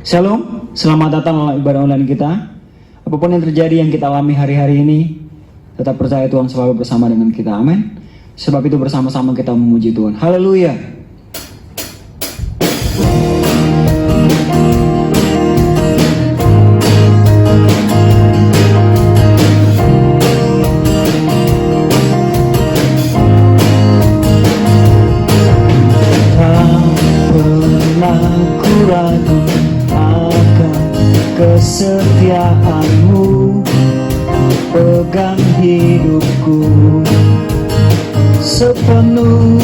Shalom, selamat datang dalam ibadah online kita. Apapun yang terjadi yang kita alami hari-hari ini, tetap percaya Tuhan selalu bersama dengan kita. Amin. Sebab itu bersama-sama kita memuji Tuhan. Haleluya. Kesetiaanmu pegang hidupku sepenuh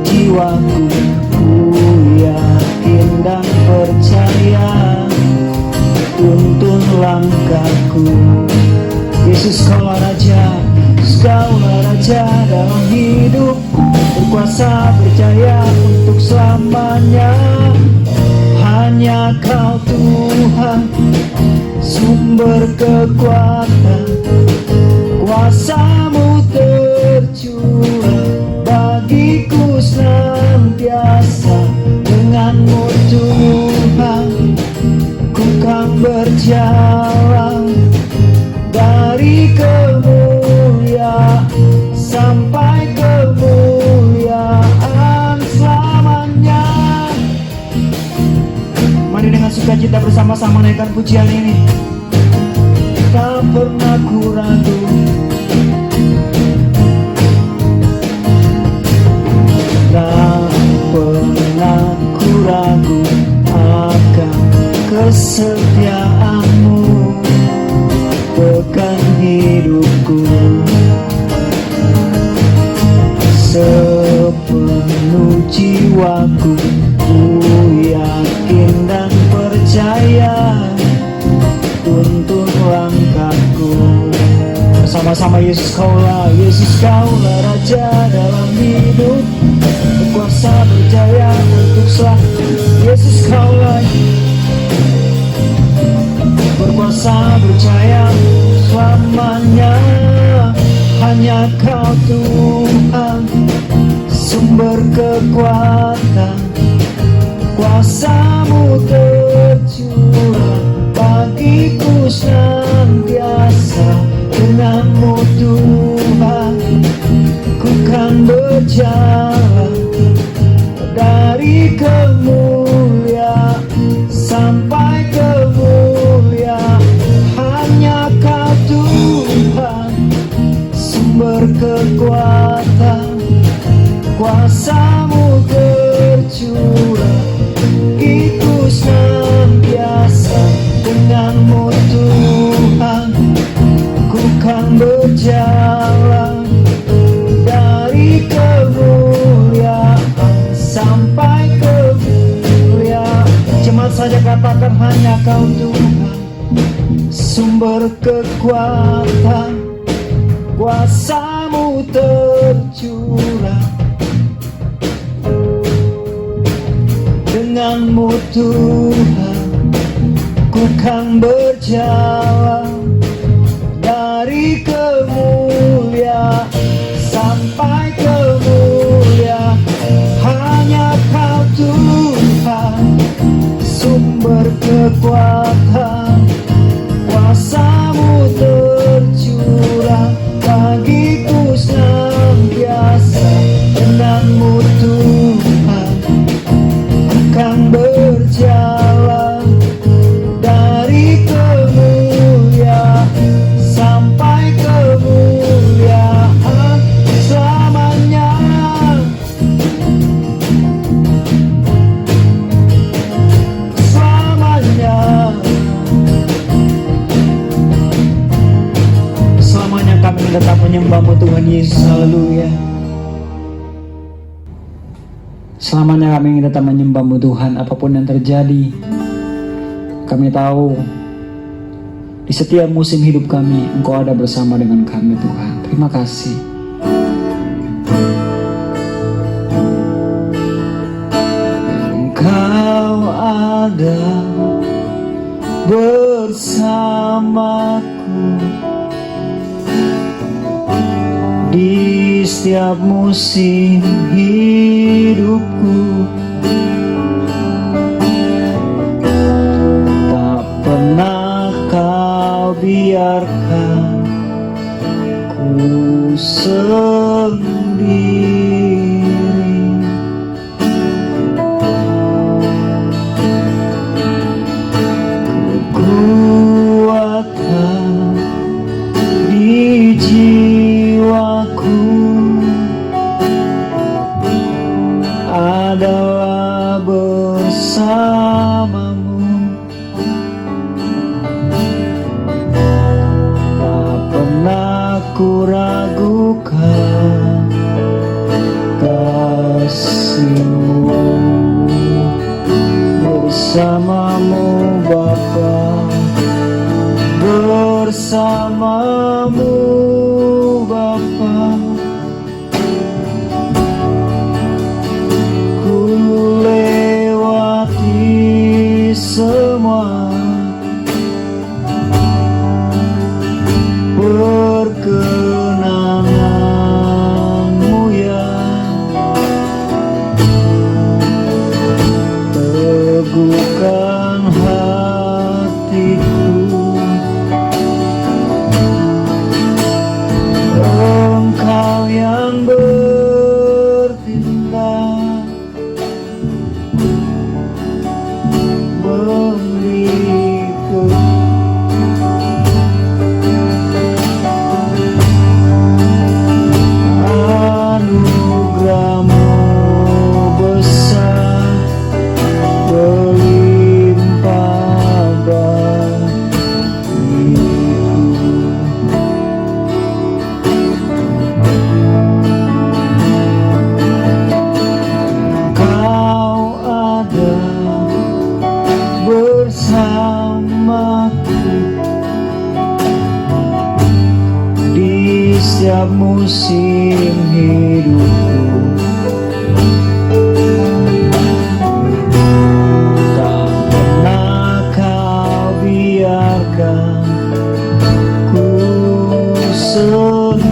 jiwaku. Ku yakin dan percaya tuntun langkahku. Yesus, Kaulah Raja, Kaulah Raja dalam hidupku, berkuasa berjaya untuk selamanya. Hanya Kau Tuhan, sumber kekuatan, kuasa-Mu tercurah bagiku senantiasa. Dengan-Mu Tuhan, ku kan berjalan dari kemuliaan sampai kemuliaan selamanya. Mari dengan sukacita bersama-sama naikkan pujian ini. Tak pernah ku ragu, tak pernah ku ragu akan kesetiaan-Mu pegang hidupku sepenuh jiwaku. Ku yakin dan percaya tuntun langkahku. Bersama-sama Yesus, Kaulah Raja dalam hidup, berkuasa berjaya untuk selamanya. Yesus, Kaulah berkuasa berjaya selamanya. Hanya Kau Tuhan, sumber kekuatan, kuasa-Mu tercurah bagiku senantiasa. Dengan-Mu Tuhan, ku kan berjalan dari kemuliaan sampai kemuliaan. Hanya Kau Tuhan, sumber kekuatan, kuasa-Mu tercurah bagiku senantiasa. Dengan-Mu Tuhan, ku kan berjalan dari kemuliaan sampai kemuliaan. Cepat saja katakan, hanya Kau Tuhan, sumber kekuatan, kuasa-Mu tercurah. Dengan-Mu Tuhan, ku kan berjalan dari kemuliaan sampai kemuliaan. Hanya Kau Tuhan, sumber kekuatan, kuasa-Mu tercurah bagiku senantiasa. Dengan-Mu Tuhan, ku kan berjalan dari kemuliaan sampai kemuliaan selamanya. Selamanya, selamanya kami tetap menyembah-Mu Tuhan Yesus. Haleluya. Selamanya kami ingin tetap menyembah-Mu Tuhan. Apapun yang terjadi, kami tahu di setiap musim hidup kami Engkau ada bersama dengan kami Tuhan. Terima kasih. Engkau ada bersamaku di setiap musim hidupku. sendiri. Kekuatan di jiwaku adalah bersamamu. Tak pernah ku ragukan kasih-Mu. Bersamamu Bapa, bersamamu Bapa, ku lewati semua perkenangan-Mu ya. Teguhkan hatiku, Engkau yang bertindak, memberi anugerah-Mu besar, berlimpah bagiku. Kau ada bersamaku di setiap musim hidupku. Tak pernah Kau biarkan ku sendiri.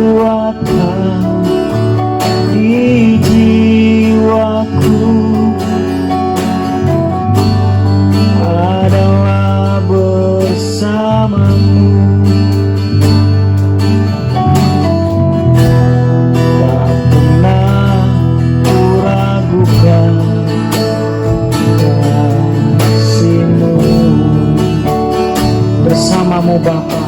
Kekuatan di jiwaku adalah bersamamu. Tak pernah ku ragukan kasih-Mu. Bersamamu Bapa,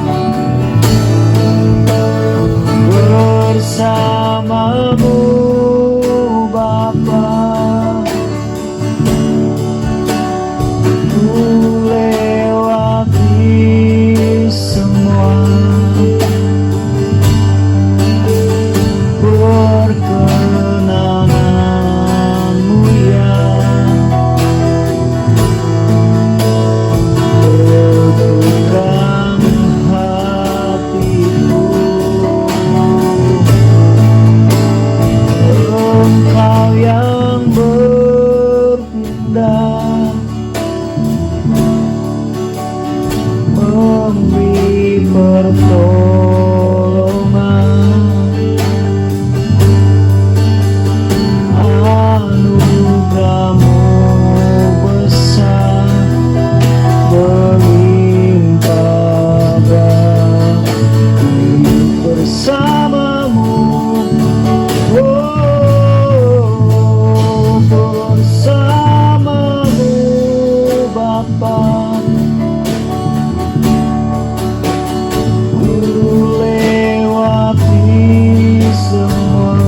bersamamu Bapa, ku lewati semua perkenangan-Mu ya. Teguhkan hatiku, Engkau yang bertindak, memberi pertolongan, anugerah-Mu besar, berlimpah bagi bersamamu. Oh, bersamamu Bapa, ku lewati semua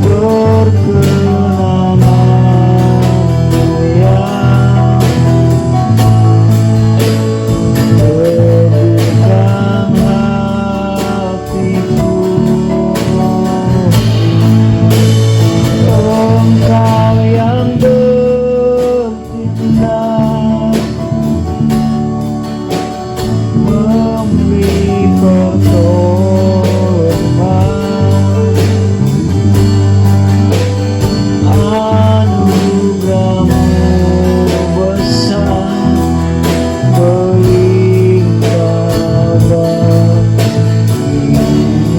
perkenangan-Mu ya. Teguhkan hatiku, Engkau yang bertindak, memberi pertolongan, anugerah-Mu besar, berlimpah bagi.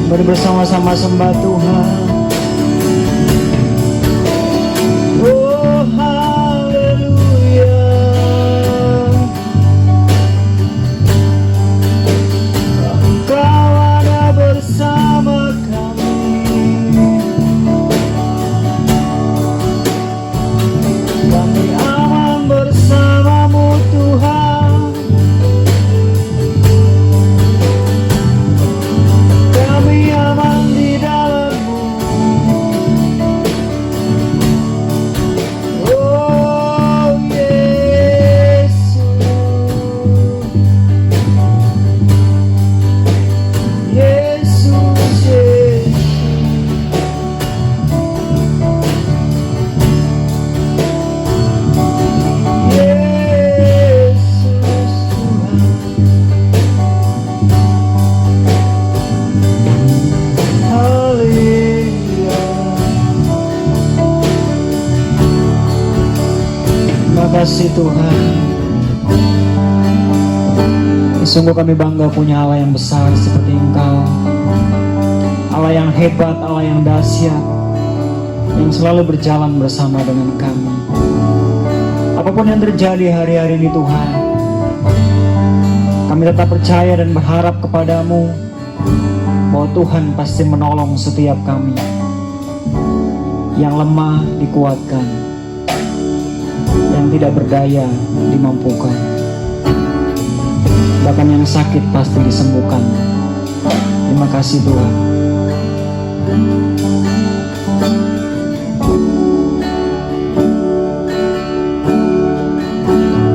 Mari bersama-sama sembah Tuhan. kasih Tuhan. Sungguh kami bangga punya Allah yang besar seperti Engkau. Allah yang hebat, Allah yang dahsyat, yang selalu berjalan bersama dengan kami. Apapun yang terjadi hari-hari ini Tuhan, kami tetap percaya dan berharap kepadamu bahwa Tuhan pasti menolong setiap kami. Yang lemah dikuatkan, yang tidak berdaya dimampukan, bahkan yang sakit pasti disembuhkan. Terima kasih Tuhan.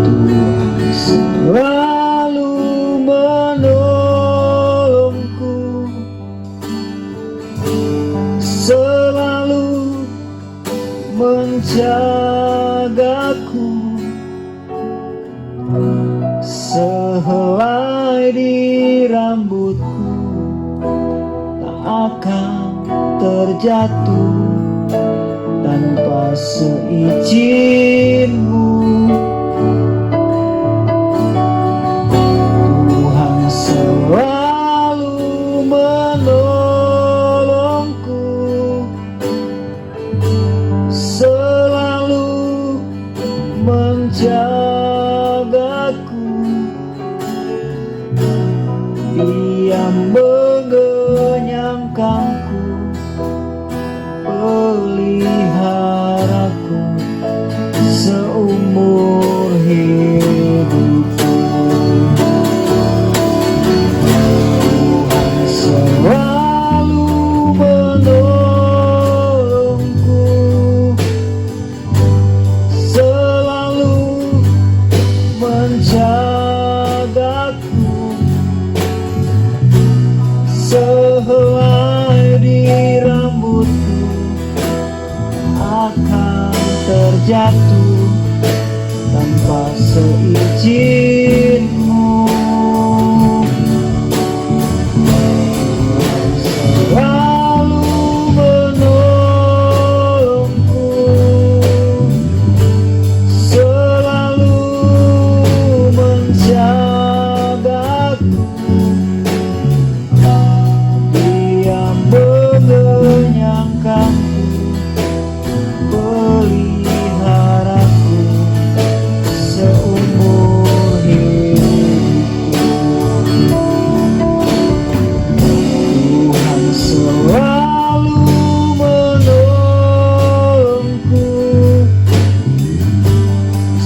Tuhan selalu menolongku, selalu menjagaku. Sehelai di rambutku tak akan terjatuh tanpa seizin-Mu. Tuhan selalu menolongku, selalu menjagaku. Dia mengenyangkanku, peliharaku seumur hidupku. Tuhan selalu menolongku, selalu menjagaku. Sehelai di rambutku akan terjatuh tanpa seizin-Mu. Tuhan selalu menolongku, selalu menjagaku. Dia mengenyangkanku, peliharaku seumur hidupku. Tuhan selalu menolongku,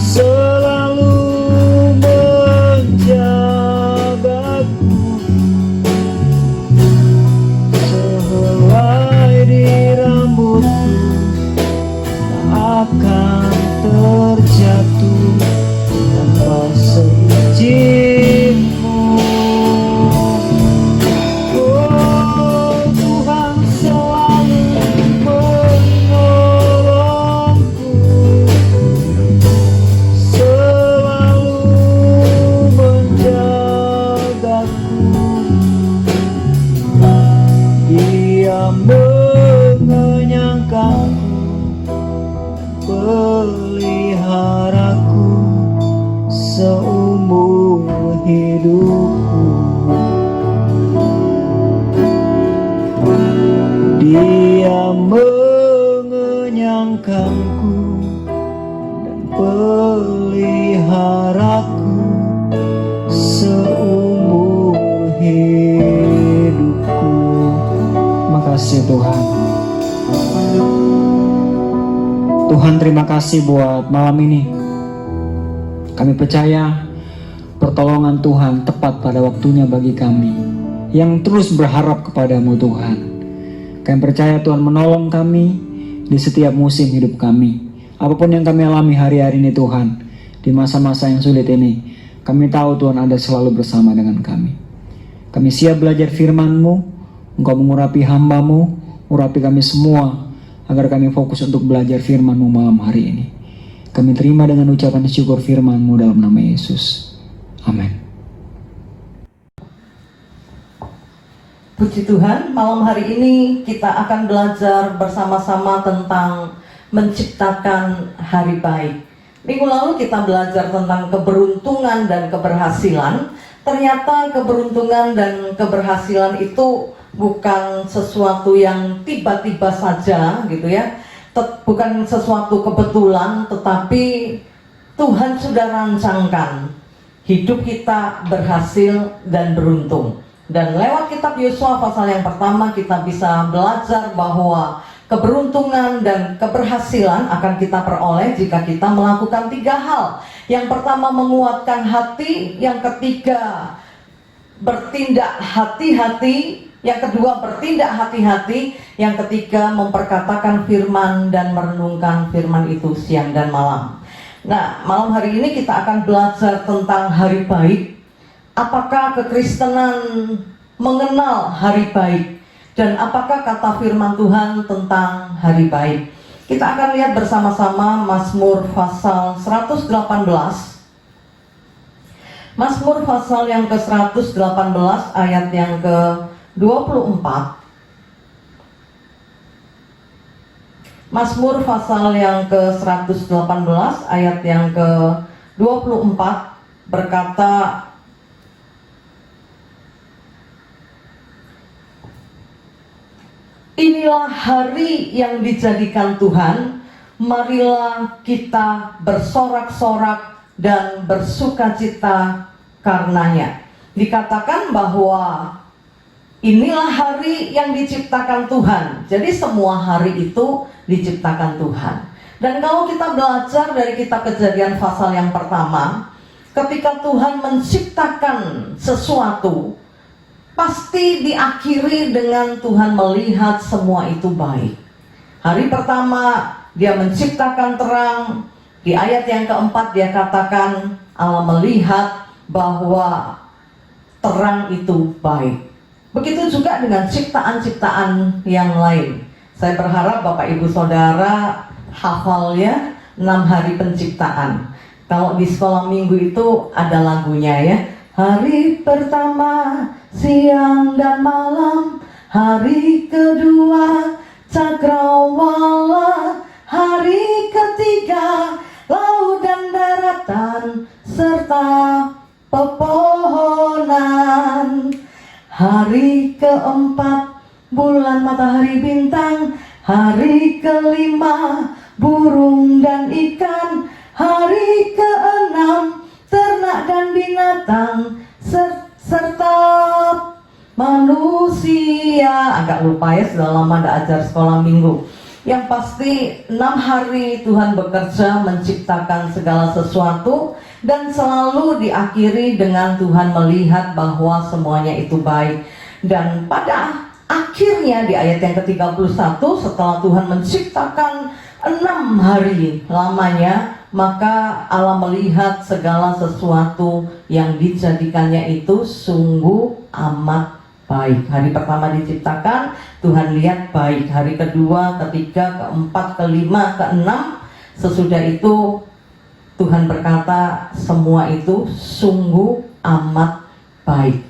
selalu menjagaku. Sehelai di rambutku tak akan terjatuh tanpa seizin-Mu. Oh, Tuhan selalu menolongku, selalu menjagaku. Dia mengenyangkanku, peliharaku seumur hidupku. Dia mengenyangkanku dan peliharaku seumur hidupku. Makasih Tuhan. Tuhan, terima kasih buat malam ini. Kami percaya pertolongan Tuhan tepat pada waktunya bagi kami yang terus berharap kepadamu Tuhan. Kami percaya Tuhan menolong kami di setiap musim hidup kami. Apapun yang kami alami hari-hari ini Tuhan, di masa-masa yang sulit ini, kami tahu Tuhan ada selalu bersama dengan kami. Kami siap belajar firman-Mu, Engkau mengurapi hamba-Mu, urapi kami semua, agar kami fokus untuk belajar firman-Mu malam hari ini. Kami terima dengan ucapan syukur firman-Mu dalam nama Yesus. Amin. Puji Tuhan, malam hari ini kita akan belajar bersama-sama tentang menciptakan hari baik. Minggu lalu kita belajar tentang keberuntungan dan keberhasilan. Ternyata keberuntungan dan keberhasilan itu bukan sesuatu yang tiba-tiba saja gitu ya. Bukan sesuatu kebetulan, tetapi Tuhan sudah rancangkan hidup kita berhasil dan beruntung. Dan lewat kitab Yosua pasal yang pertama kita bisa belajar bahwa keberuntungan dan keberhasilan akan kita peroleh jika kita melakukan 3 hal. Yang pertama menguatkan hati, yang ketiga bertindak hati-hati, yang kedua bertindak hati-hati, yang ketiga memperkatakan firman dan merenungkan firman itu siang dan malam. Nah, malam hari ini kita akan belajar tentang hari baik. Apakah kekristenan mengenal hari baik? Dan apakah kata firman Tuhan tentang hari baik? Kita akan lihat bersama-sama Mazmur pasal 118. Mazmur pasal yang ke-118 ayat yang ke-24. Mazmur pasal yang ke-118 ayat yang ke-24 berkata, inilah hari yang dijadikan Tuhan, marilah kita bersorak-sorak dan bersukacita karenanya. Dikatakan bahwa inilah hari yang diciptakan Tuhan. Jadi semua hari itu diciptakan Tuhan. Dan kalau kita belajar dari kitab Kejadian pasal yang pertama, ketika Tuhan menciptakan sesuatu, pasti diakhiri dengan Tuhan melihat semua itu baik. Hari pertama dia menciptakan terang. Di ayat yang keempat dia katakan Allah melihat bahwa terang itu baik. Begitu juga dengan ciptaan-ciptaan yang lain. Saya berharap Bapak Ibu Saudara hafal ya 6 hari penciptaan. Kalau di sekolah minggu itu ada lagunya ya. Hari pertama siang dan malam, hari kedua cakrawala, hari ketiga laut dan daratan serta pepohonan, hari keempat bulan matahari bintang, hari kelima burung dan ikan, hari keenam ternak dan binatang serta manusia. Agak lupa ya, sudah lama tidak ajar sekolah minggu. Yang pasti 6 hari Tuhan bekerja menciptakan segala sesuatu, dan selalu diakhiri dengan Tuhan melihat bahwa semuanya itu baik. Dan pada akhirnya di ayat yang ke-31, setelah Tuhan menciptakan 6 hari lamanya, maka Allah melihat segala sesuatu yang dijadikannya itu sungguh amat baik. Hari pertama diciptakan, Tuhan lihat baik. Hari kedua, ketiga, keempat, kelima, keenam, sesudah itu Tuhan berkata semua itu sungguh amat baik.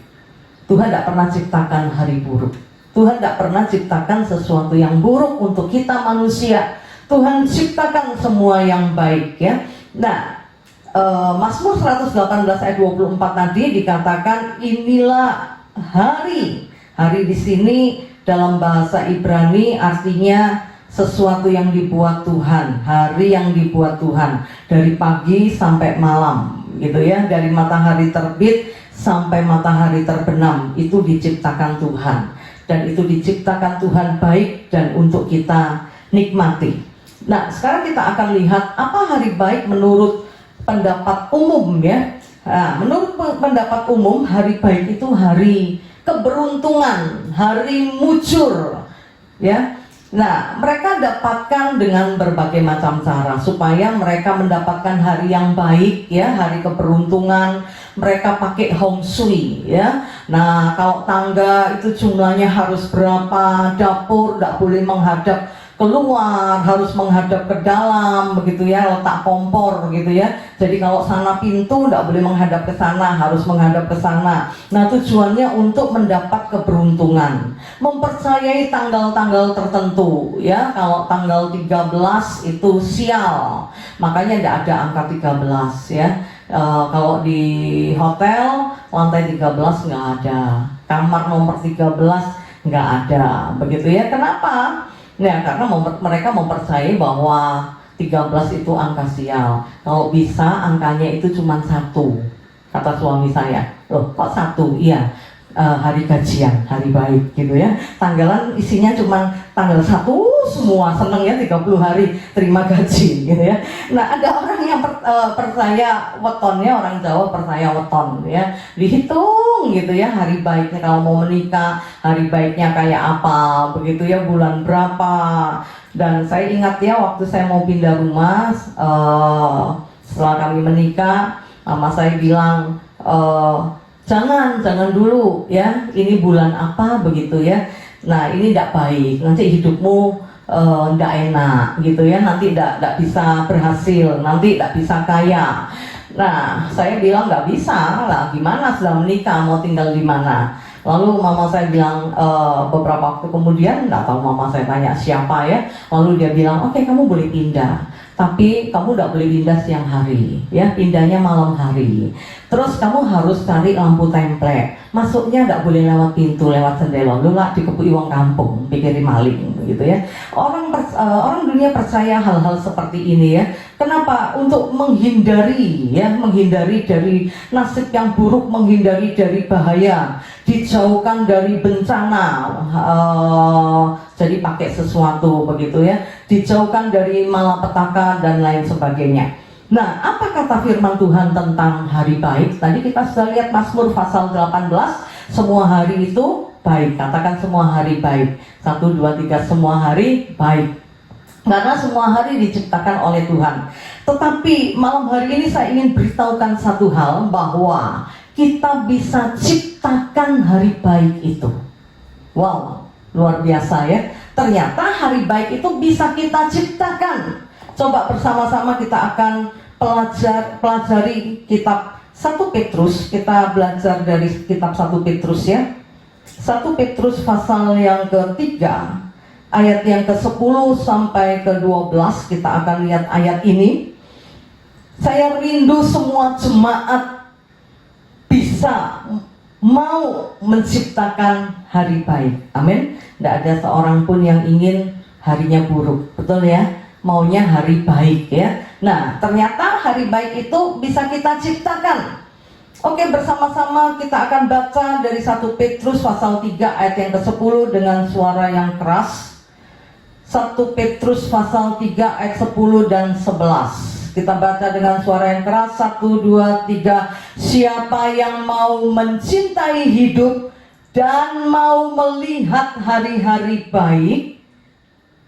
Tuhan tidak pernah ciptakan hari buruk. Tuhan tidak pernah ciptakan sesuatu yang buruk untuk kita manusia. Tuhan ciptakan semua yang baik ya. Nah, Mazmur 118 ayat 24 tadi dikatakan inilah hari. Hari di sini dalam bahasa Ibrani artinya sesuatu yang dibuat Tuhan, hari yang dibuat Tuhan, dari pagi sampai malam gitu ya, dari matahari terbit sampai matahari terbenam, itu diciptakan Tuhan, dan itu diciptakan Tuhan baik dan untuk kita nikmati. Nah, sekarang kita akan lihat apa hari baik menurut pendapat umum ya. Nah, menurut pendapat umum, hari baik itu hari keberuntungan, hari mujur ya. Nah, mereka dapatkan dengan berbagai macam cara supaya mereka mendapatkan hari yang baik ya, hari keberuntungan. Mereka pakai hong shui ya. Nah, kalau tangga itu jumlahnya harus berapa, dapur tidak boleh menghadap keluar, harus menghadap ke dalam begitu ya, letak kompor begitu ya. Jadi kalau sana pintu tidak boleh menghadap ke sana, harus menghadap ke sana. Nah, tujuannya untuk mendapat keberuntungan, mempercayai tanggal-tanggal tertentu ya. Kalau tanggal 13 itu sial, makanya tidak ada angka 13 ya. Kalau di hotel lantai 13 nggak ada, kamar nomor 13 nggak ada begitu ya. Kenapa? Nah, karena mereka mempercayai bahwa 13 itu angka sial. Kalau bisa angkanya itu cuma 1. Kata suami saya, loh kok 1? Iya, hari gajian, hari baik gitu ya. Tanggalan isinya cuma tanggal 1 semua, seneng ya 30 hari terima gaji gitu ya. Nah, ada orang yang percaya wetonnya, orang Jawa percaya weton ya. Dihitung gitu ya hari baiknya kalau mau menikah, hari baiknya kayak apa begitu ya, bulan berapa. Dan saya ingat ya waktu saya mau pindah rumah, setelah kami menikah, mama saya bilang, jangan dulu ya, ini bulan apa begitu ya. Nah, ini tidak baik, nanti hidupmu tidak enak gitu ya, nanti tidak bisa berhasil, nanti tidak bisa kaya. Nah, saya bilang nggak bisa lah, gimana sudah menikah mau tinggal di mana. Lalu mama saya bilang, beberapa waktu kemudian, nggak tahu mama saya tanya siapa ya, lalu dia bilang, oke, kamu boleh pindah, tapi kamu tidak boleh pindah siang hari ya, pindahnya malam hari. Terus kamu harus cari lampu templek, masuknya tidak boleh lewat pintu, lewat jendela, lu lah dikepui wong kampung, pikirin maling gitu ya. Orang dunia percaya hal-hal seperti ini ya. Kenapa? Untuk menghindari ya, menghindari dari nasib yang buruk, menghindari dari bahaya, dijauhkan dari bencana. Jadi pakai sesuatu begitu ya, dijauhkan dari malapetaka dan lain sebagainya. Nah, apa kata firman Tuhan tentang hari baik? Tadi kita sudah lihat Mazmur pasal 18, semua hari itu baik. Katakan semua hari baik. 1, 2, 3, semua hari baik. Karena semua hari diciptakan oleh Tuhan. Tetapi malam hari ini saya ingin beritahukan satu hal, bahwa kita bisa ciptakan hari baik itu. Wow, luar biasa ya. Ternyata hari baik itu bisa kita ciptakan. Coba bersama-sama kita akan pelajari kitab 1 Petrus. Kita belajar dari kitab 1 Petrus ya. 1 Petrus pasal yang ketiga, ayat yang ke-10 sampai ke-12. Kita akan lihat ayat ini. Saya rindu semua jemaat bisa mau menciptakan hari baik. Amin. Tidak ada seorang pun yang ingin harinya buruk, betul ya? Maunya hari baik ya. Nah, ternyata hari baik itu bisa kita ciptakan. Oke, bersama-sama kita akan baca dari 1 Petrus pasal 3 ayat yang ke-10 dengan suara yang keras. 1 Petrus pasal 3 ayat 10 dan 11. Kita baca dengan suara yang keras. 1, 2, 3. Siapa yang mau mencintai hidup dan mau melihat hari-hari baik.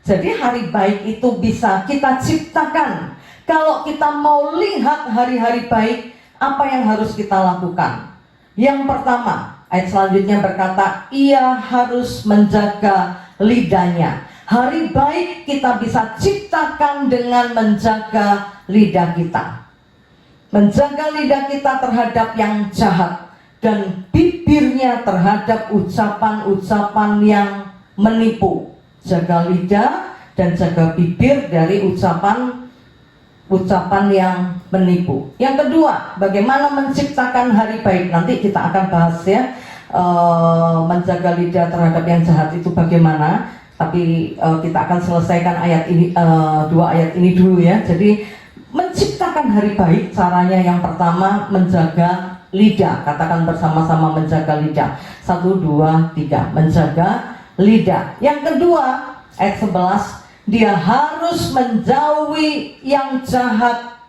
Jadi hari baik itu bisa kita ciptakan. Kalau kita mau lihat hari-hari baik, apa yang harus kita lakukan? Yang pertama, ayat selanjutnya berkata, ia harus menjaga lidahnya. Hari baik kita bisa ciptakan dengan menjaga lidah kita. Menjaga lidah kita terhadap yang jahat, dan bibirnya terhadap ucapan-ucapan yang menipu. Jaga lidah dan jaga bibir dari ucapan yang menipu. Yang kedua, bagaimana menciptakan hari baik? Nanti kita akan bahas ya, menjaga lidah terhadap yang jahat itu bagaimana. Tapi kita akan selesaikan ayat ini, 2 ayat ini dulu ya. Jadi menciptakan hari baik, caranya yang pertama menjaga lidah. Katakan bersama-sama, menjaga lidah. 1, 2, 3. Menjaga lidah. Yang kedua, ayat 11, dia harus menjauhi yang jahat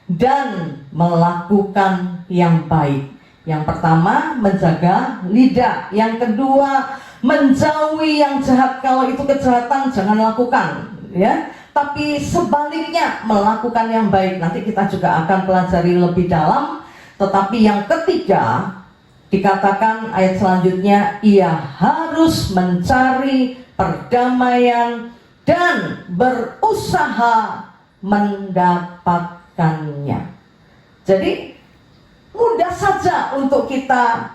dan melakukan yang baik. Yang pertama, menjaga lidah. Yang kedua, menjauhi yang jahat. Kalau itu kejahatan, jangan lakukan ya. Tapi sebaliknya, melakukan yang baik. Nanti kita juga akan pelajari lebih dalam. Tetapi yang ketiga, dikatakan ayat selanjutnya, ia harus mencari perdamaian dan berusaha mendapatkannya. Jadi mudah saja untuk kita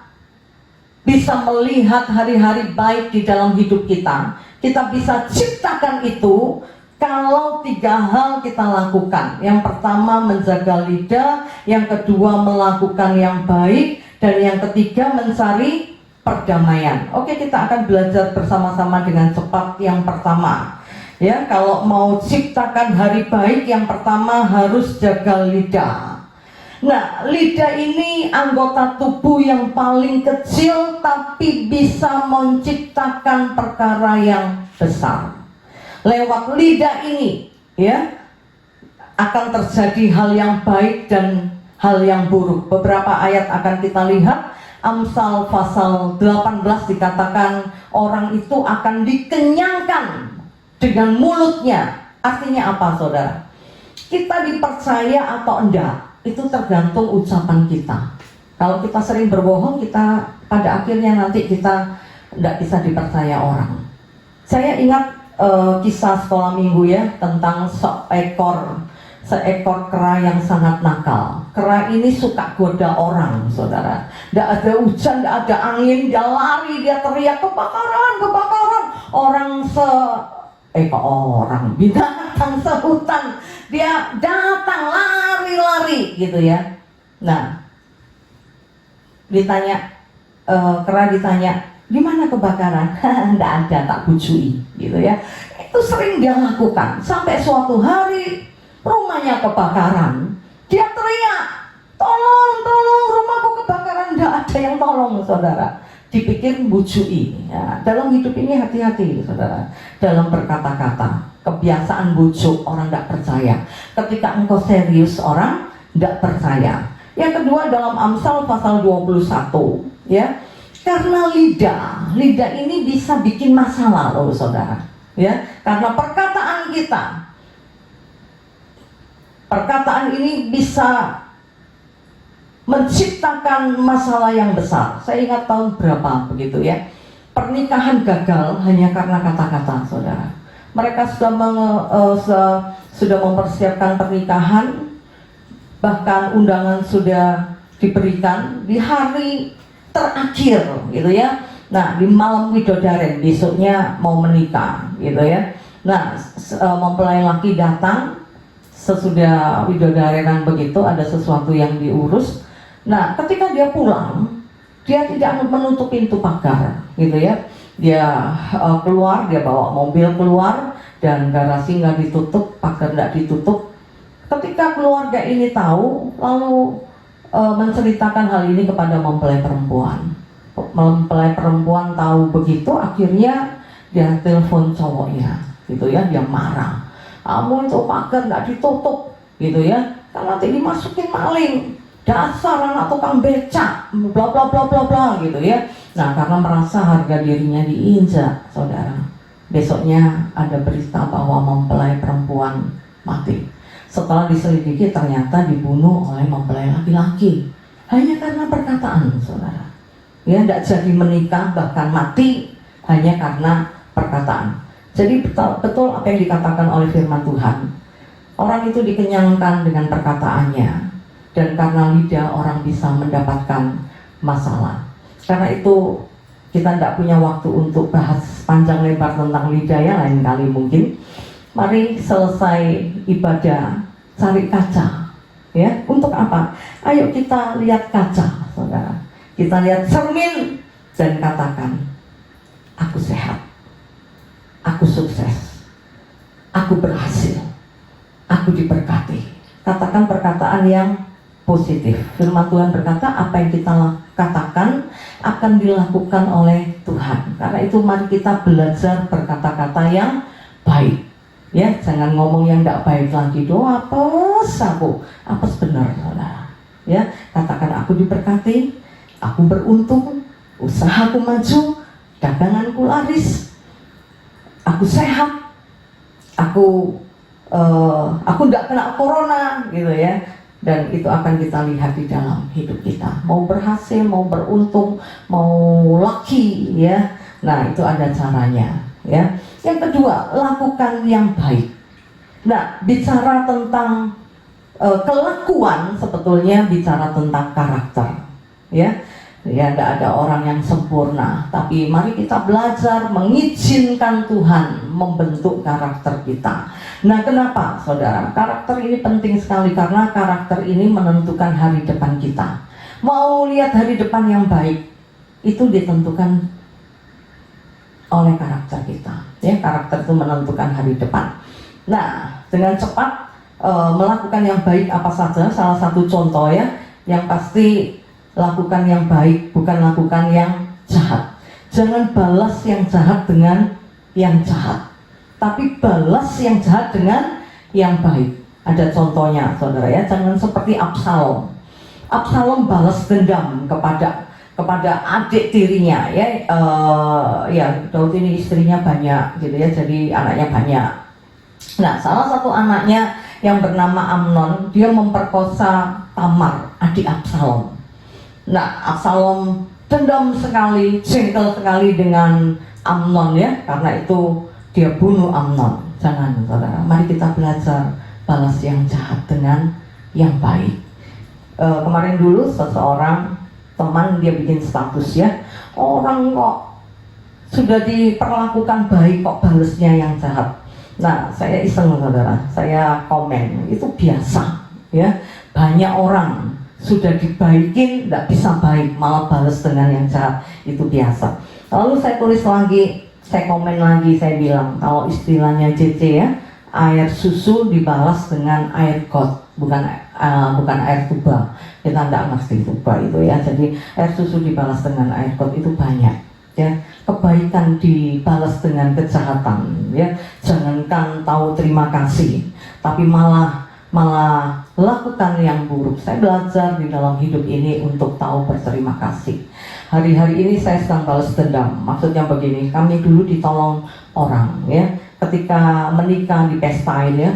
bisa melihat hari-hari baik di dalam hidup kita. Kita bisa ciptakan itu kalau 3 hal kita lakukan. Yang pertama menjaga lidah, yang kedua melakukan yang baik, dan yang ketiga mencari perdamaian. Oke, kita akan belajar bersama-sama dengan cepat yang pertama. Ya, kalau mau ciptakan hari baik, yang pertama harus jaga lidah. Nah, lidah ini anggota tubuh yang paling kecil tapi bisa menciptakan perkara yang besar. Lewat lidah ini, ya, akan terjadi hal yang baik dan hal yang buruk. Beberapa ayat akan kita lihat. Amsal pasal 18 dikatakan orang itu akan dikenyangkan dengan mulutnya. Artinya apa, saudara? Kita dipercaya atau enggak, itu tergantung ucapan kita. Kalau kita sering berbohong, kita pada akhirnya nanti kita enggak bisa dipercaya orang. Saya ingat kisah sekolah minggu ya, tentang seekor kera yang sangat nakal. Kera ini suka goda orang, saudara. Tidak ada hujan, tidak ada angin, dia lari, dia teriak kebakaran, kebakaran. Binatang sehutan, dia datang lari-lari gitu ya. Nah, kera ditanya, di mana kebakaran? Tidak ada, tak bujui gitu ya. Itu sering dia lakukan sampai suatu hari rumahnya kebakaran. Dia teriak, tolong, tolong, rumahku kebakaran. Tidak ada yang tolong, saudara. Dipikir bujui. Ya, dalam hidup ini hati-hati, saudara. Dalam berkata-kata, kebiasaan bujuk, orang tidak percaya. Ketika engkau serius, orang tidak percaya. Yang kedua dalam Amsal pasal 21, ya. Karena lidah ini bisa bikin masalah loh, saudara. Ya, karena perkataan ini bisa menciptakan masalah yang besar. Saya ingat tahun berapa begitu ya, pernikahan gagal hanya karena kata-kata, saudara. Mereka sudah mempersiapkan pernikahan, bahkan undangan sudah diberikan di hari terakhir gitu ya. Nah, di malam widodaren, besoknya mau menikah gitu ya. Nah, mempelai laki datang. Sesudah widodarenan begitu, ada sesuatu yang diurus. Nah, ketika dia pulang, dia tidak menutup pintu pagar gitu ya. Dia keluar, dia bawa mobil keluar, dan garasi nggak ditutup, pagar nggak ditutup. Ketika keluarga ini tahu, lalu menceritakan hal ini kepada mempelai perempuan. Mempelai perempuan tahu begitu, akhirnya dia telepon cowoknya gitu ya. Dia marah, kamu itu pagar nggak ditutup gitu ya, kan nanti dimasukin maling, dasar anak tukang becak, bla bla bla bla bla gitu ya. Nah, karena merasa harga dirinya diinjak, saudara, besoknya ada berita bahwa mempelai perempuan mati. Setelah diselidiki ternyata dibunuh oleh mempelai laki-laki, hanya karena perkataan, saudara. Ya, tidak jadi menikah, bahkan mati hanya karena perkataan. Jadi betul apa yang dikatakan oleh firman Tuhan. Orang itu dikenyangkan dengan perkataannya, dan karena lidah orang bisa mendapatkan masalah. Karena itu kita tidak punya waktu untuk bahas panjang lebar tentang lidah ya, lain kali mungkin. Mari selesai ibadah cari kaca, ya. Untuk apa? Ayo kita lihat kaca, saudara. Kita lihat cermin dan katakan, aku sehat, aku sukses, aku berhasil, aku diberkati. Katakan perkataan yang positif. Firman Tuhan berkata, apa yang kita katakan akan dilakukan oleh Tuhan. Karena itu mari kita belajar berkata-kata yang baik. Ya, jangan ngomong yang tidak baik lagi. Doa apes aku, apes benar, saudara. Ya, katakan aku diberkati, aku beruntung, usahaku maju, daganganku laris, aku sehat, aku tidak kena corona, gitu ya. Dan itu akan kita lihat di dalam hidup kita. Mau berhasil, mau beruntung, mau lucky, ya. Nah, itu ada caranya, ya. Yang kedua, lakukan yang baik. Nah, bicara tentang kelakuan sebetulnya bicara tentang karakter, ya. Ya, tidak ada orang yang sempurna, tapi mari kita belajar mengizinkan Tuhan membentuk karakter kita. Nah, kenapa, saudara? Karakter ini penting sekali karena karakter ini menentukan hari depan kita. Mau lihat hari depan yang baik, itu ditentukan oleh karakter kita. Ya, karakter itu menentukan hari depan. Nah, dengan cepat melakukan yang baik apa saja, salah satu contoh ya, yang pasti lakukan yang baik, bukan lakukan yang jahat. Jangan balas yang jahat dengan yang jahat, tapi balas yang jahat dengan yang baik. Ada contohnya, saudara ya. Jangan seperti Absalom. Absalom balas dendam kepada adik tirinya ya. Ya, Daud ini istrinya banyak gitu ya, jadi anaknya banyak. Nah, salah satu anaknya yang bernama Amnon, dia memperkosa Tamar, adik Absalom. Nah, Absalom dendam sekali, jengkel sekali dengan Amnon ya, karena itu dia bunuh Amnon. Jangan, saudara. Mari kita belajar balas yang jahat dengan yang baik. Kemarin dulu seseorang teman dia bikin status ya, orang kok sudah diperlakukan baik kok balasnya yang jahat. Nah, saya iseng, saudara, saya komen, itu biasa ya. Banyak orang sudah dibaikin, tidak bisa baik, malah balas dengan yang jahat, itu biasa. Lalu saya tulis lagi, saya komen lagi, saya bilang, kalau istilahnya JC ya, air susu dibalas dengan air got, bukan air tuba. Kita tidak ngerti tuba itu ya, jadi air susu dibalas dengan air got itu banyak ya. Kebaikan dibalas dengan kejahatan ya. Jangankan tahu terima kasih, tapi malah lakukan yang buruk. Saya belajar di dalam hidup ini untuk tahu berterima kasih. Hari-hari ini saya sedang balas dendam. Maksudnya begini, kami dulu ditolong orang ya. Ketika menikah di pesta ini ya,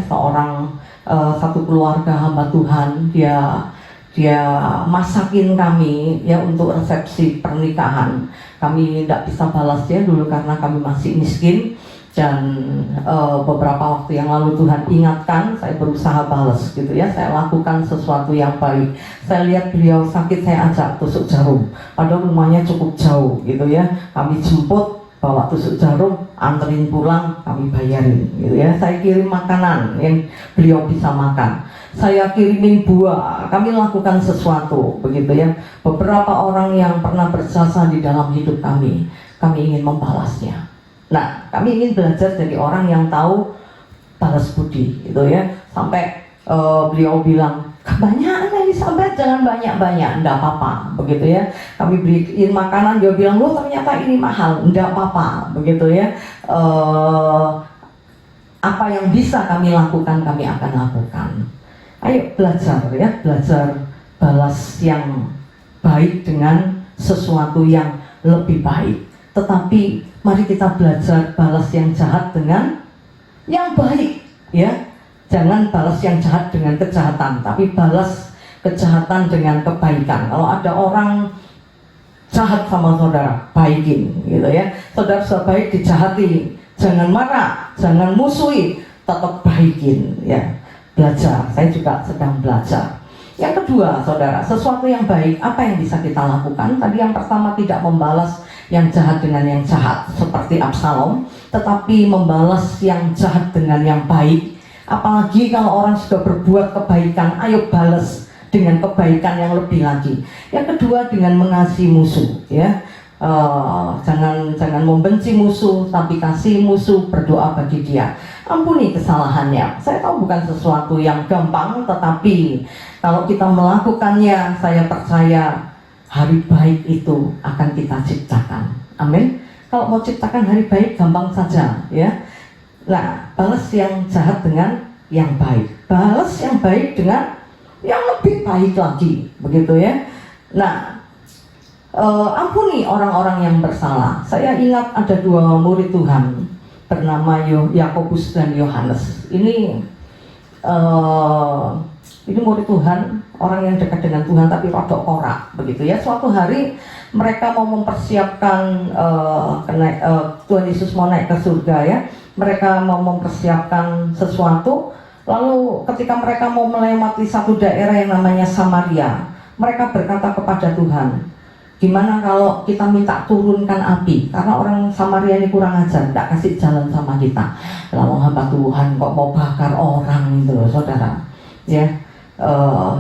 satu keluarga hamba Tuhan, dia masakin kami ya untuk resepsi pernikahan. Kami tidak bisa balas ya dulu karena kami masih miskin. Dan beberapa waktu yang lalu Tuhan ingatkan, saya berusaha balas gitu ya. Saya lakukan sesuatu yang baik. Saya lihat beliau sakit, saya ajak tusuk jarum, padahal rumahnya cukup jauh gitu ya. Kami jemput, bawa tusuk jarum, anterin pulang, kami bayarin gitu ya. Saya kirim makanan yang beliau bisa makan, saya kirimin buah, kami lakukan sesuatu begitu ya. Beberapa orang yang pernah berjasa di dalam hidup kami ingin membalasnya. Nah, kami ingin belajar dari orang yang tahu balas budi gitu ya. Sampai beliau bilang, kebanyakan Elizabeth, jangan banyak-banyak, enggak apa-apa begitu ya. Kami beliin makanan, dia bilang, loh ternyata ini mahal, enggak apa-apa begitu ya. Apa yang bisa kami lakukan, kami akan lakukan. Ayo belajar ya, belajar balas yang baik dengan sesuatu yang lebih baik. Tetapi mari kita belajar balas yang jahat dengan yang baik ya. Jangan balas yang jahat dengan kejahatan, tapi balas kejahatan dengan kebaikan. Kalau ada orang jahat sama saudara, baikin gitu ya. Saudara sudah baik, dijahati, jangan marah, jangan musuhi, tetap baikin ya. Belajar, saya juga sedang belajar. Yang kedua, saudara, sesuatu yang baik, apa yang bisa kita lakukan? Tadi yang pertama, tidak membalas yang jahat dengan yang jahat seperti Absalom, tetapi membalas yang jahat dengan yang baik. Apalagi kalau orang sudah berbuat kebaikan, ayo balas dengan kebaikan yang lebih lagi. Yang kedua, dengan mengasihi musuh ya. Jangan membenci musuh, tapi kasih musuh, berdoa bagi dia, ampuni kesalahannya. Saya tahu bukan sesuatu yang gampang, tetapi kalau kita melakukannya, saya percaya hari baik itu akan kita ciptakan. Amin. Kalau mau ciptakan hari baik gampang saja ya. Nah, balas yang jahat dengan yang baik, balas yang baik dengan yang lebih baik lagi begitu ya. Nah, ampuni orang-orang yang bersalah. Saya ingat ada dua murid Tuhan bernama Yakobus dan Yohanes. Ini murid Tuhan, orang yang dekat dengan Tuhan tapi rodok korak begitu ya. Suatu hari mereka mau mempersiapkan Tuhan Yesus mau naik ke surga ya. mereka mau mempersiapkan sesuatu. Lalu ketika mereka mau melewati satu daerah yang namanya Samaria, mereka berkata kepada Tuhan, gimana kalau kita minta turunkan api, karena orang Samaria ini kurang ajar, tidak kasih jalan sama kita. Lalu hamba Tuhan kok mau bakar orang itu loh saudara, ya.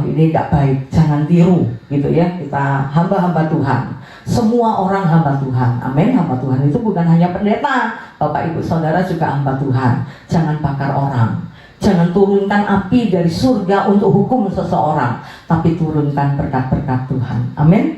Ini tidak baik, jangan tiru gitu ya. Kita hamba-hamba Tuhan, semua orang hamba Tuhan, amin. Hamba Tuhan itu bukan hanya pendeta, Bapak Ibu Saudara juga hamba Tuhan. Jangan bakar orang, jangan turunkan api dari surga untuk hukum seseorang, tapi turunkan berkat-berkat Tuhan, amin.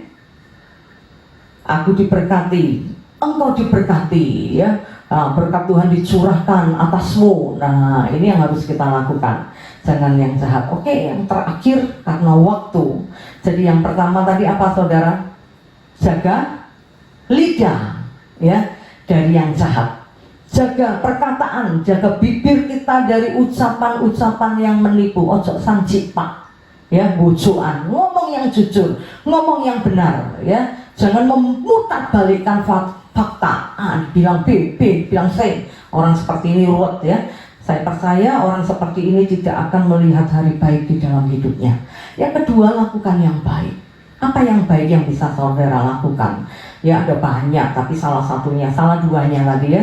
Aku diberkati, engkau diberkati, ya. Berkat Tuhan dicurahkan atasmu. Nah, ini yang harus kita lakukan. Jangan yang jahat. Oke, yang terakhir karena waktu. Jadi yang pertama tadi apa saudara? Jaga lidah, ya, dari yang jahat. Jaga perkataan, jaga bibir kita dari ucapan-ucapan yang menipu. Ojo sanjik pak, ya, bojoan. Ngomong yang jujur, ngomong yang benar, ya. Jangan memutarbalikkan fakta. Bilang B, bilang C. Orang seperti ini ruwet, ya. Saya percaya orang seperti ini tidak akan melihat hari baik di dalam hidupnya. Yang kedua, lakukan yang baik. Apa yang baik yang bisa saudara lakukan? Ya ada banyak, tapi salah duanya tadi ya.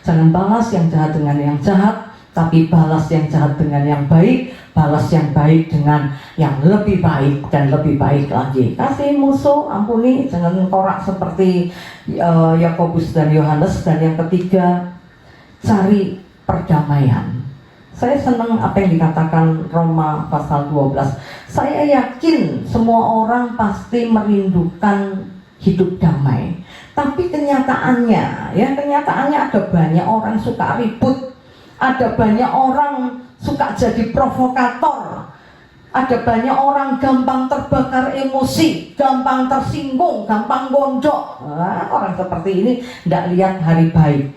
Jangan balas yang jahat dengan yang jahat, tapi balas yang jahat dengan yang baik. Balas yang baik dengan yang lebih baik dan lebih baik lagi. Kasih musuh, ampuni, jangan korak seperti Yakobus dan Yohanes. Dan yang ketiga, cari perdamaian. Saya senang apa yang dikatakan Roma pasal 12. Saya yakin semua orang pasti merindukan hidup damai. Tapi kenyataannya ada banyak orang suka ribut, ada banyak orang suka jadi provokator, ada banyak orang gampang terbakar emosi, gampang tersinggung, gampang gondok. Orang seperti ini tidak lihat hari baik.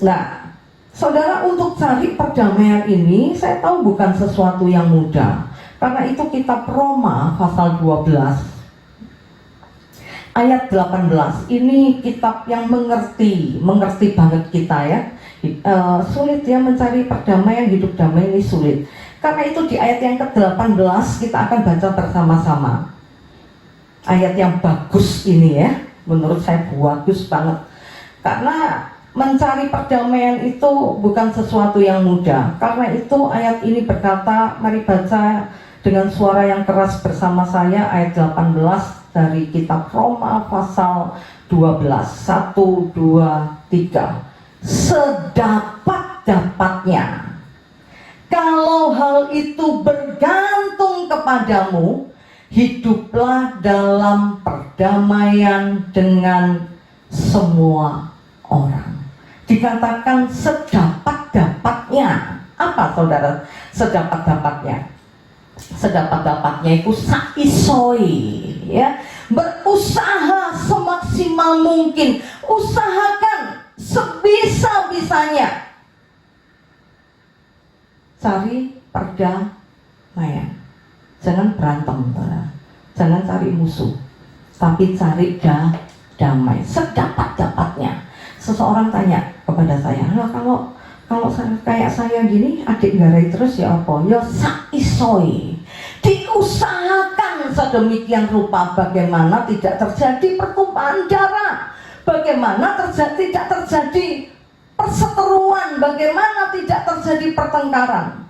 Nah, saudara, untuk cari perdamaian ini saya tahu bukan sesuatu yang mudah. Karena itu kitab Roma pasal 12 ayat 18 ini kitab yang mengerti banget kita ya. Sulit ya mencari perdamaian, hidup damai ini sulit. Karena itu di ayat yang ke-18 kita akan baca bersama-sama. Ayat yang bagus ini ya, menurut saya bagus banget. Karena mencari perdamaian itu bukan sesuatu yang mudah. Karena itu ayat ini berkata, mari baca dengan suara yang keras bersama saya ayat 18 dari kitab Roma pasal 12. 1, 2, 3. Sedapat-dapatnya, kalau hal itu bergantung kepadamu, hiduplah dalam perdamaian dengan semua orang. Dikatakan sedapat-dapatnya. Apa saudara sedapat-dapatnya? Sedapat-dapatnya itu saisoi, ya. Berusaha semaksimal mungkin. Usahakan sebisa-bisanya. Cari perdamaian. Jangan berantem, jangan cari musuh, tapi cari damai. Sedapat-dapatnya. Seseorang tanya kepada saya, kalau kayak saya gini, adik garai terus ya apa? Ya saisoi. Diusahakan sedemikian rupa bagaimana tidak terjadi pertumpahan darah, bagaimana tidak terjadi perseteruan, bagaimana tidak terjadi pertengkaran.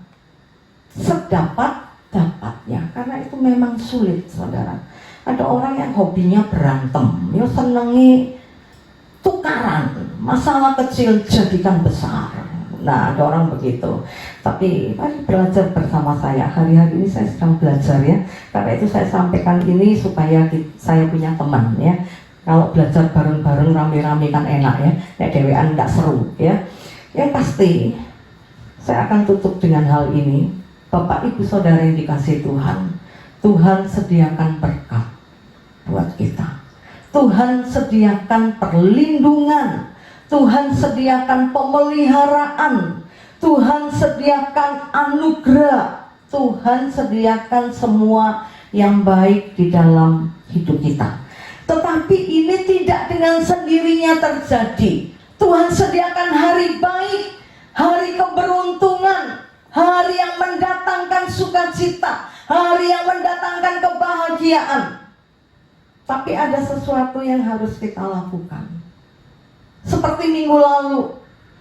Sedapat-dapatnya, karena itu memang sulit saudara. Ada orang yang hobinya berantem, ya senengi tukaran, masalah kecil jadikan besar. Nah, ada orang begitu. Tapi mari belajar bersama saya. Hari-hari ini saya sedang belajar ya. Karena itu saya sampaikan ini supaya saya punya teman ya. Kalau belajar bareng-bareng rame-rame kan enak ya. Nek dewean enggak seru ya. Yang pasti saya akan tutup dengan hal ini. Bapak Ibu Saudara yang dikasihi Tuhan, Tuhan sediakan berkat buat kita. Tuhan sediakan perlindungan, Tuhan sediakan pemeliharaan, Tuhan sediakan anugerah, Tuhan sediakan semua yang baik di dalam hidup kita. Tetapi ini tidak dengan sendirinya terjadi. Tuhan sediakan hari baik, hari keberuntungan, hari yang mendatangkan sukacita, hari yang mendatangkan kebahagiaan. Tapi ada sesuatu yang harus kita lakukan. Seperti minggu lalu,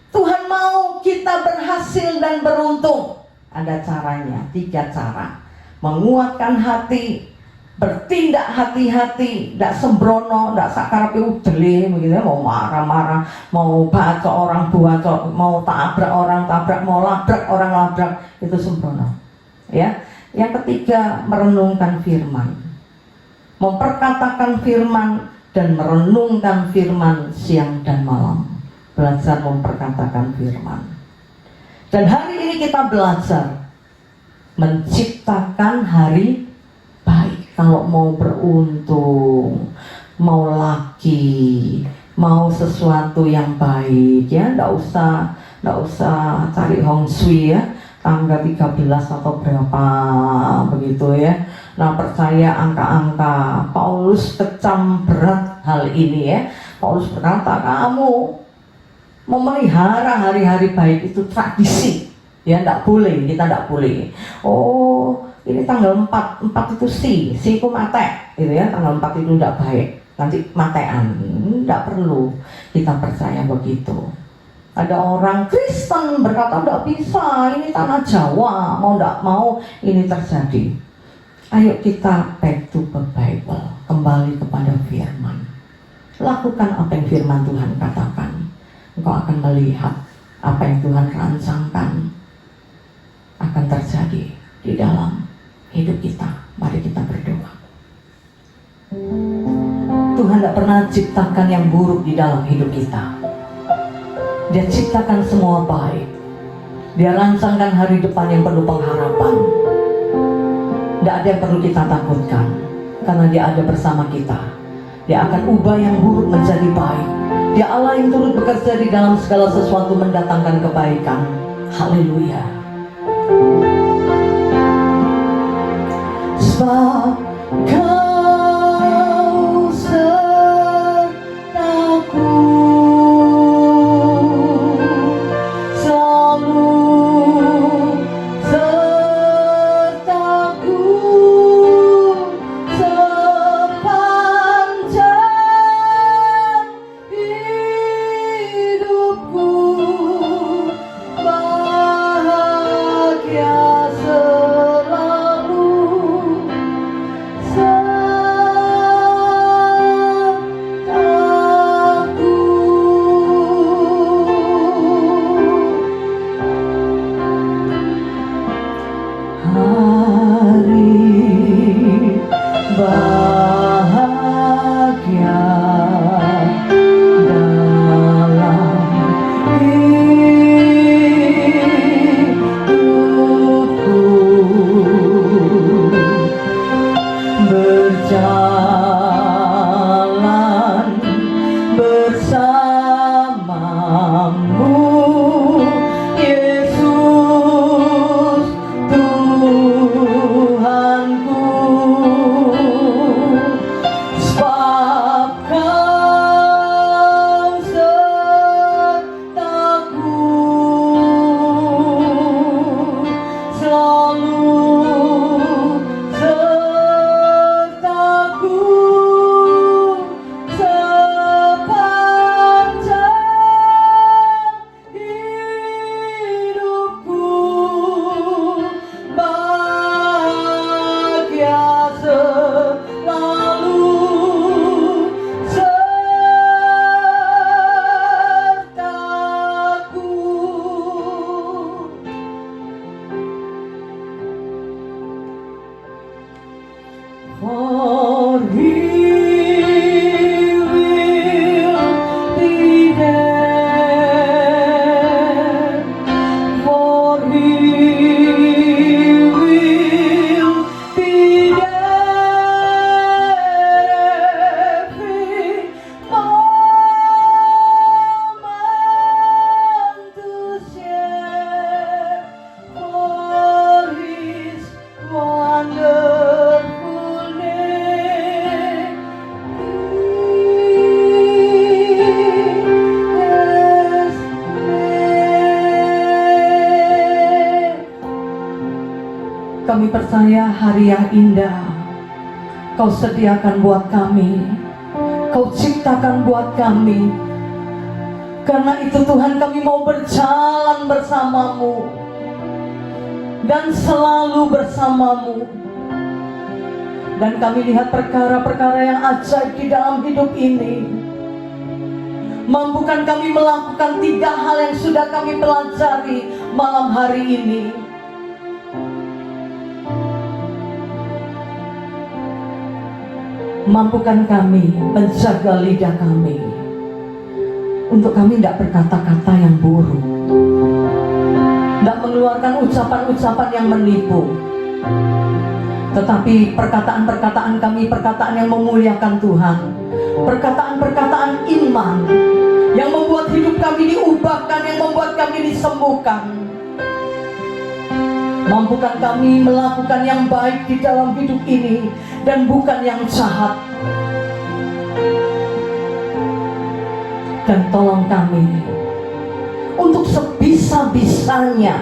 Tuhan mau kita berhasil dan beruntung. Ada caranya, 3 cara. Menguatkan hati, bertindak hati-hati, tidak sembrono, tidak sakarepe udele begitu, mau marah-marah, mau bacok orang bacok, mau tabrak orang tabrak, mau labrak orang labrak, itu sembrono. Ya. Yang ketiga, merenungkan firman. Memperkatakan firman dan merenungkan firman siang dan malam. Belajar memperkatakan firman. Dan hari ini kita belajar menciptakan hari baik. Kalau mau beruntung, mau laki, mau sesuatu yang baik, ya nggak usah cari hong shui ya, tanggal 13 atau berapa begitu ya. Nah, percaya angka-angka. Paulus kecam berat hal ini ya. Paulus berkata, kamu memelihara hari-hari baik itu tradisi, ya tidak boleh, kita tidak boleh. Oh, ini tanggal 4 itu si ku mate, gitu ya. Tanggal 4 itu tidak baik, nanti matean. Tidak perlu kita percaya begitu. Ada orang Kristen berkata tidak bisa, ini tanah Jawa, mau tidak mau ini terjadi. Ayo kita back to the Bible, kembali kepada firman. Lakukan apa yang firman Tuhan katakan. Engkau akan melihat apa yang Tuhan rancangkan akan terjadi di dalam hidup kita. Mari kita berdoa. Tuhan tidak pernah ciptakan yang buruk di dalam hidup kita. Dia ciptakan semua baik. Dia rancangkan hari depan yang penuh pengharapan. Tidak ada yang perlu kita takutkan, karena Dia ada bersama kita. Dia akan ubah yang buruk menjadi baik. Dia Allah yang turut bekerja di dalam segala sesuatu mendatangkan kebaikan. Haleluya. Sebab Kau sertaku, selalu sertaku sepanjang hidupku, bahagia selalu hari bahagia dalam hidupku, berjalan bersamamu, Yesus Tuhanku. Sebab Kau sertaku, selalu sertaku sepanjang hidupku, bahagia selalu sertaku. Kami percaya hari yang indah Kau sediakan buat kami, Kau ciptakan buat kami. Karena itu Tuhan, kami mau berjalan bersamamu dan selalu bersamamu. Dan kami lihat perkara-perkara yang ajaib di dalam hidup ini. Mampukan kami melakukan 3 hal yang sudah kami pelajari malam hari ini. Mampukan kami menjaga lidah kami, untuk kami tidak berkata-kata yang buruk, tidak mengeluarkan ucapan-ucapan yang menipu, tetapi perkataan-perkataan kami, perkataan yang memuliakan Tuhan, perkataan-perkataan iman, yang membuat hidup kami diubahkan, yang membuat kami disembuhkan. Mampukan kami melakukan yang baik di dalam hidup ini, dan bukan yang jahat. Dan tolong kami untuk sebisa-bisanya,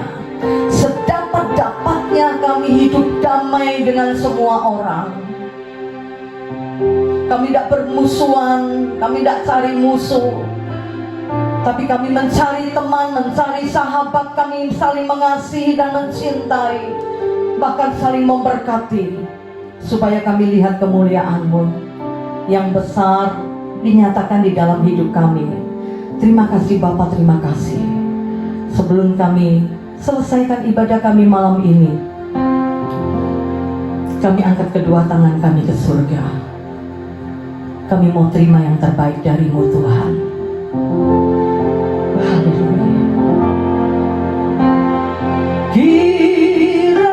sedapat-dapatnya kami hidup damai dengan semua orang. Kami tidak bermusuhan, kami tidak cari musuh, tapi kami mencari teman, mencari sahabat, kami saling mengasihi dan mencintai, bahkan saling memberkati, supaya kami lihat kemuliaan-Mu yang besar dinyatakan di dalam hidup kami. Terima kasih Bapa, terima kasih. Sebelum kami selesaikan ibadah kami malam ini, kami angkat kedua tangan kami ke surga. Kami mau terima yang terbaik dari-Mu Tuhan. Haleluya. Kiranya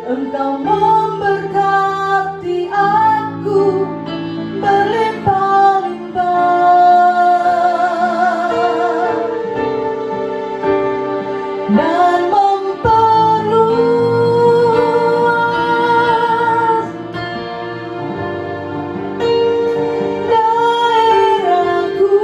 Engkau memberkati aku berlimpah-limpah dan memperluas daerahku,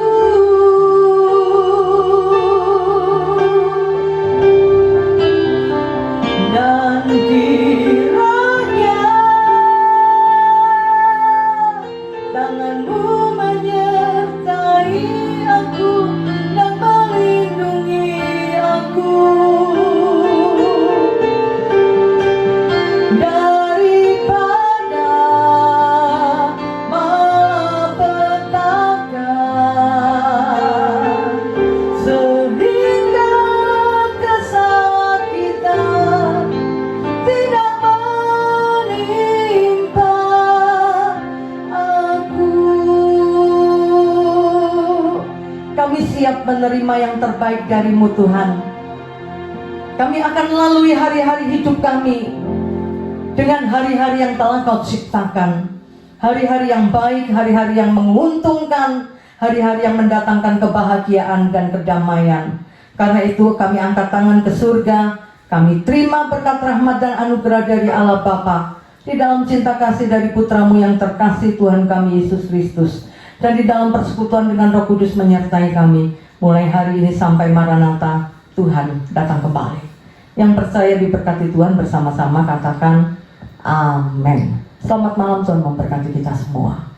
dan kiranya tangan-Mu menyertai aku dan melindungi aku daripada malapetaka, sehingga kesakitan tidak menimpa aku. Kami siap menerima yang terbaik dari-Mu Tuhan. Kami akan lalui hari-hari hidup kami dengan hari-hari yang telah Kau ciptakan, hari-hari yang baik, hari-hari yang menguntungkan, hari-hari yang mendatangkan kebahagiaan dan kedamaian. Karena itu kami angkat tangan ke surga, kami terima berkat rahmat dan anugerah dari Allah Bapa, di dalam cinta kasih dari Putra-Mu yang terkasih Tuhan kami Yesus Kristus, dan di dalam persekutuan dengan Roh Kudus menyertai kami mulai hari ini sampai Maranatha, Tuhan datang kembali. Yang percaya diberkati Tuhan bersama-sama katakan amin. Selamat malam, Tuhan memberkati kita semua.